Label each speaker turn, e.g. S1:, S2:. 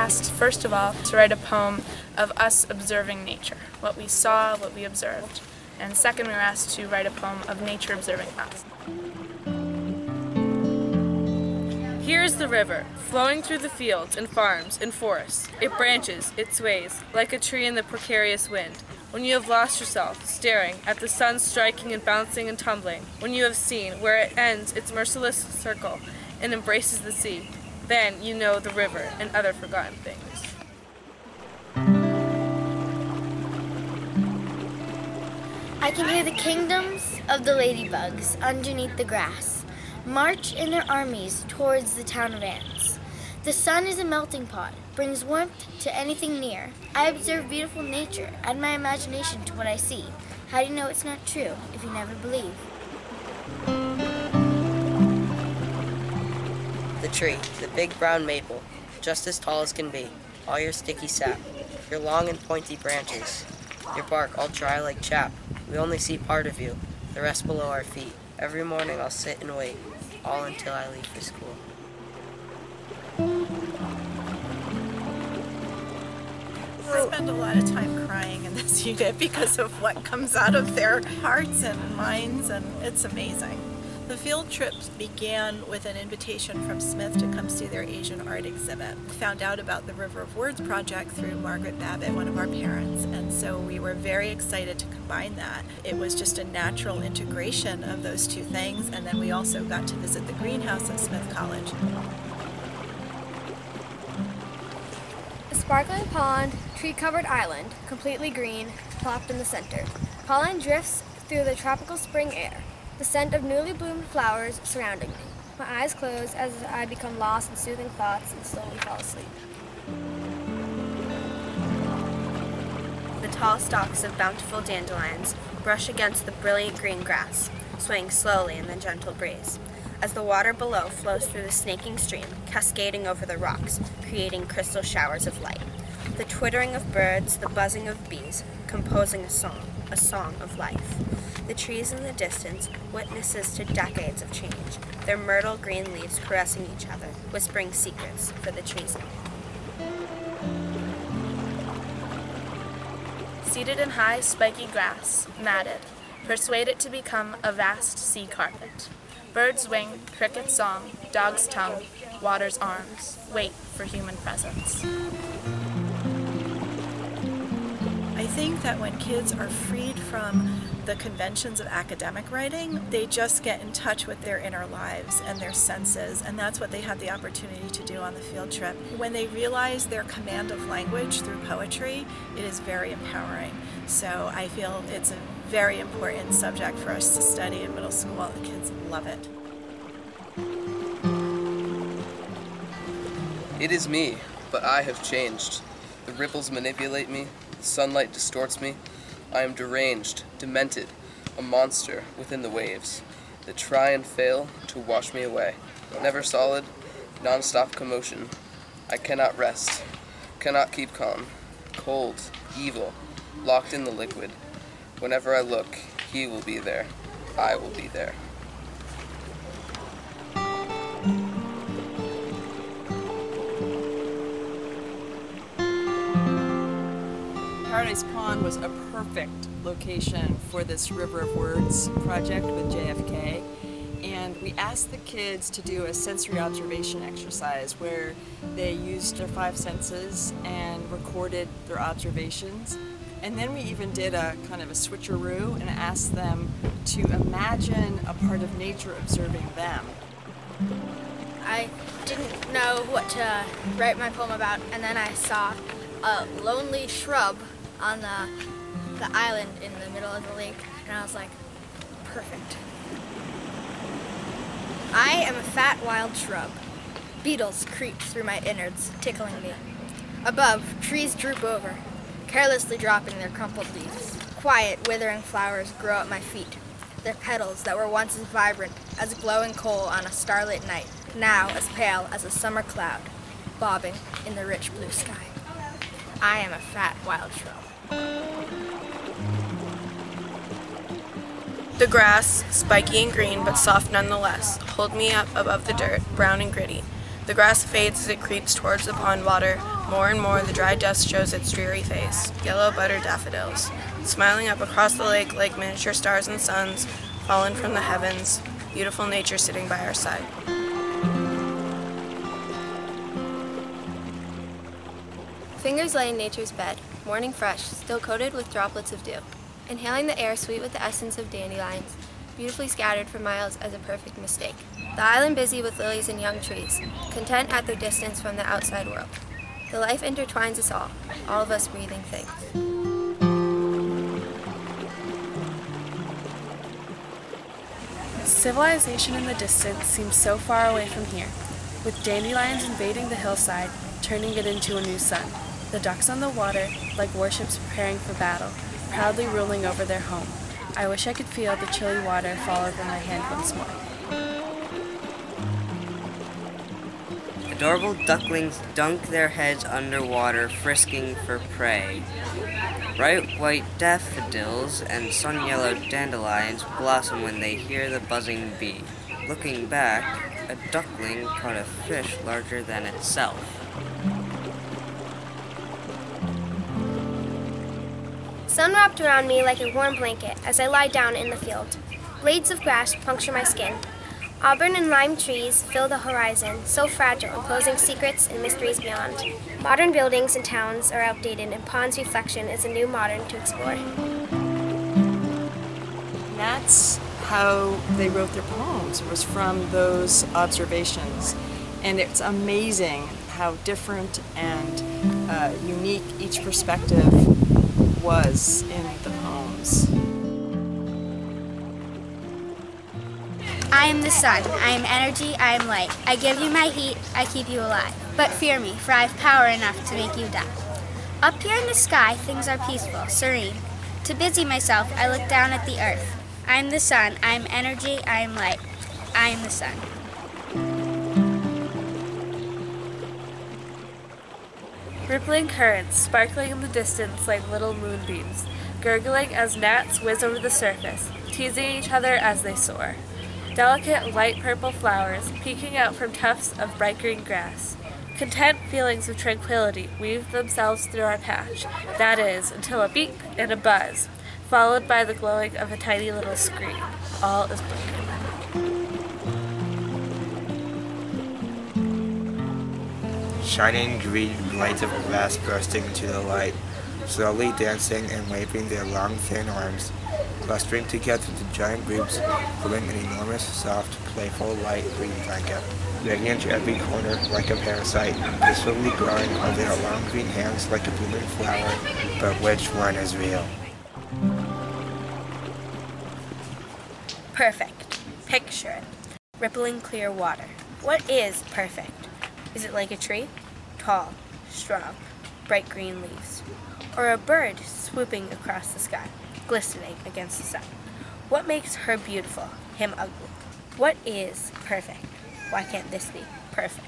S1: asked, first of all, to write a poem of us observing nature, what we saw, what we observed. And second, we were asked to write a poem of nature observing us.
S2: Here is the river, flowing through the fields and farms and forests. It branches, it sways, like a tree in the precarious wind. When you have lost yourself, staring at the sun striking and bouncing and tumbling, when you have seen where it ends its merciless circle and embraces the sea, then you know the river and other forgotten things.
S3: I can hear the kingdoms of the ladybugs underneath the grass march in their armies towards the town of ants. The sun is a melting pot, brings warmth to anything near. I observe beautiful nature, add my imagination to what I see. How do you know it's not true if you never believe?
S4: The tree, the big brown maple, just as tall as can be, all your sticky sap, your long and pointy branches, your bark all dry like chaff. We only see part of you, the rest below our feet. Every morning I'll sit and wait, all until I leave for school.
S5: I spend a lot of time crying in this unit because of what comes out of their hearts and minds, and it's amazing. The field trips began with an invitation from Smith to come see their Asian art exhibit. We found out about the River of Words project through Margaret Babbitt, one of our parents, and so we were very excited to combine that. It was just a natural integration of those two things, and then we also got to visit the greenhouse at Smith College.
S6: A sparkling pond, tree-covered island, completely green, plopped in the center. Pollen drifts through the tropical spring air. The scent of newly bloomed flowers surrounding me. My eyes close as I become lost in soothing thoughts and slowly fall asleep.
S7: The tall stalks of bountiful dandelions brush against the brilliant green grass, swaying slowly in the gentle breeze, as the water below flows through the snaking stream, cascading over the rocks, creating crystal showers of light. The twittering of birds, the buzzing of bees, composing a song of life. The trees in the distance, witnesses to decades of change, their myrtle green leaves caressing each other, whispering secrets for the trees.
S1: Seated in high, spiky grass, matted, persuade it to become a vast sea carpet. Birds wing, cricket's song, dog's tongue, water's arms, wait for human presence.
S5: I think that when kids are freed from the conventions of academic writing, they just get in touch with their inner lives and their senses, and that's what they had the opportunity to do on the field trip. When they realize their command of language through poetry, it is very empowering. So I feel it's a very important subject for us to study in middle school. The kids love it.
S8: It is me, but I have changed. The ripples manipulate me, the sunlight distorts me. I am deranged, demented, a monster within the waves that try and fail to wash me away. Never solid, non-stop commotion. I cannot rest, cannot keep calm. Cold, evil, locked in the liquid. Whenever I look, he will be there. I will be there.
S9: Paradise Pond was a perfect location for this River of Words project with JFK, and we asked the kids to do a sensory observation exercise where they used their 5 senses and recorded their observations. And then we even did a kind of a switcheroo and asked them to imagine a part of nature observing them.
S6: I didn't know what to write my poem about, and then I saw a lonely shrub on the island in the middle of the lake, and I was like, perfect. I am a fat wild shrub. Beetles creep through my innards, tickling me. Above, trees droop over, carelessly dropping their crumpled leaves. Quiet, withering flowers grow at my feet, their petals that were once as vibrant as glowing coal on a starlit night, now as pale as a summer cloud, bobbing in the rich blue sky. I am a fat wild shrub.
S1: The grass, spiky and green but soft nonetheless, hold me up above the dirt, brown and gritty.
S10: The grass fades as it creeps towards the pond water. More and more the dry dust shows its dreary face. Yellow butter daffodils, smiling up across the lake like miniature stars and suns, fallen from the heavens. Beautiful nature sitting by our side.
S7: Fingers lay in nature's bed, morning fresh, still coated with droplets of dew. Inhaling the air sweet with the essence of dandelions, beautifully scattered for miles as a perfect mistake. The island busy with lilies and young trees, content at their distance from the outside world. The life intertwines us all of us breathing things.
S2: Civilization in the distance seems so far away from here, with dandelions invading the hillside, turning it into a new sun. The ducks on the water, like warships preparing for battle, proudly ruling over their home. I wish I could feel the chilly water fall over my hand once more.
S11: Adorable ducklings dunk their heads underwater, frisking for prey. Bright white daffodils and sun-yellow dandelions blossom when they hear the buzzing bee. Looking back, a duckling caught a fish larger than itself.
S3: Sun wrapped around me like a warm blanket as I lie down in the field. Blades of grass puncture my skin. Auburn and lime trees fill the horizon, so fragile, imposing secrets and mysteries beyond. Modern buildings and towns are outdated, and pond's reflection is a new modern to explore.
S9: And that's how they wrote their poems, was from those observations. And it's amazing how different and unique each perspective was in the poems.
S12: I am the sun, I am energy, I am light. I give you my heat, I keep you alive. But fear me, for I have power enough to make you die. Up here in the sky, things are peaceful, serene. To busy myself, I look down at the earth. I am the sun, I am energy, I am light. I am the sun.
S2: Rippling currents, sparkling in the distance like little moonbeams, gurgling as gnats whiz over the surface, teasing each other as they soar. Delicate light purple flowers peeking out from tufts of bright green grass. Content feelings of tranquility weave themselves through our patch, that is, until a beep and a buzz, followed by the glowing of a tiny little screen. All is broken.
S13: Shining green blades of grass bursting into the light, slowly dancing and waving their long thin arms, clustering together into giant groups, forming an enormous, soft, playful, light green blanket. Digging into every corner like a parasite, peacefully growing on their long green hands like a blooming flower, but which one is real?
S7: Perfect. Picture it. Rippling clear water. What is perfect? Is it like a tree? Tall, strong, bright green leaves. Or a bird swooping across the sky, glistening against the sun? What makes her beautiful, him ugly? What is perfect? Why can't this be perfect?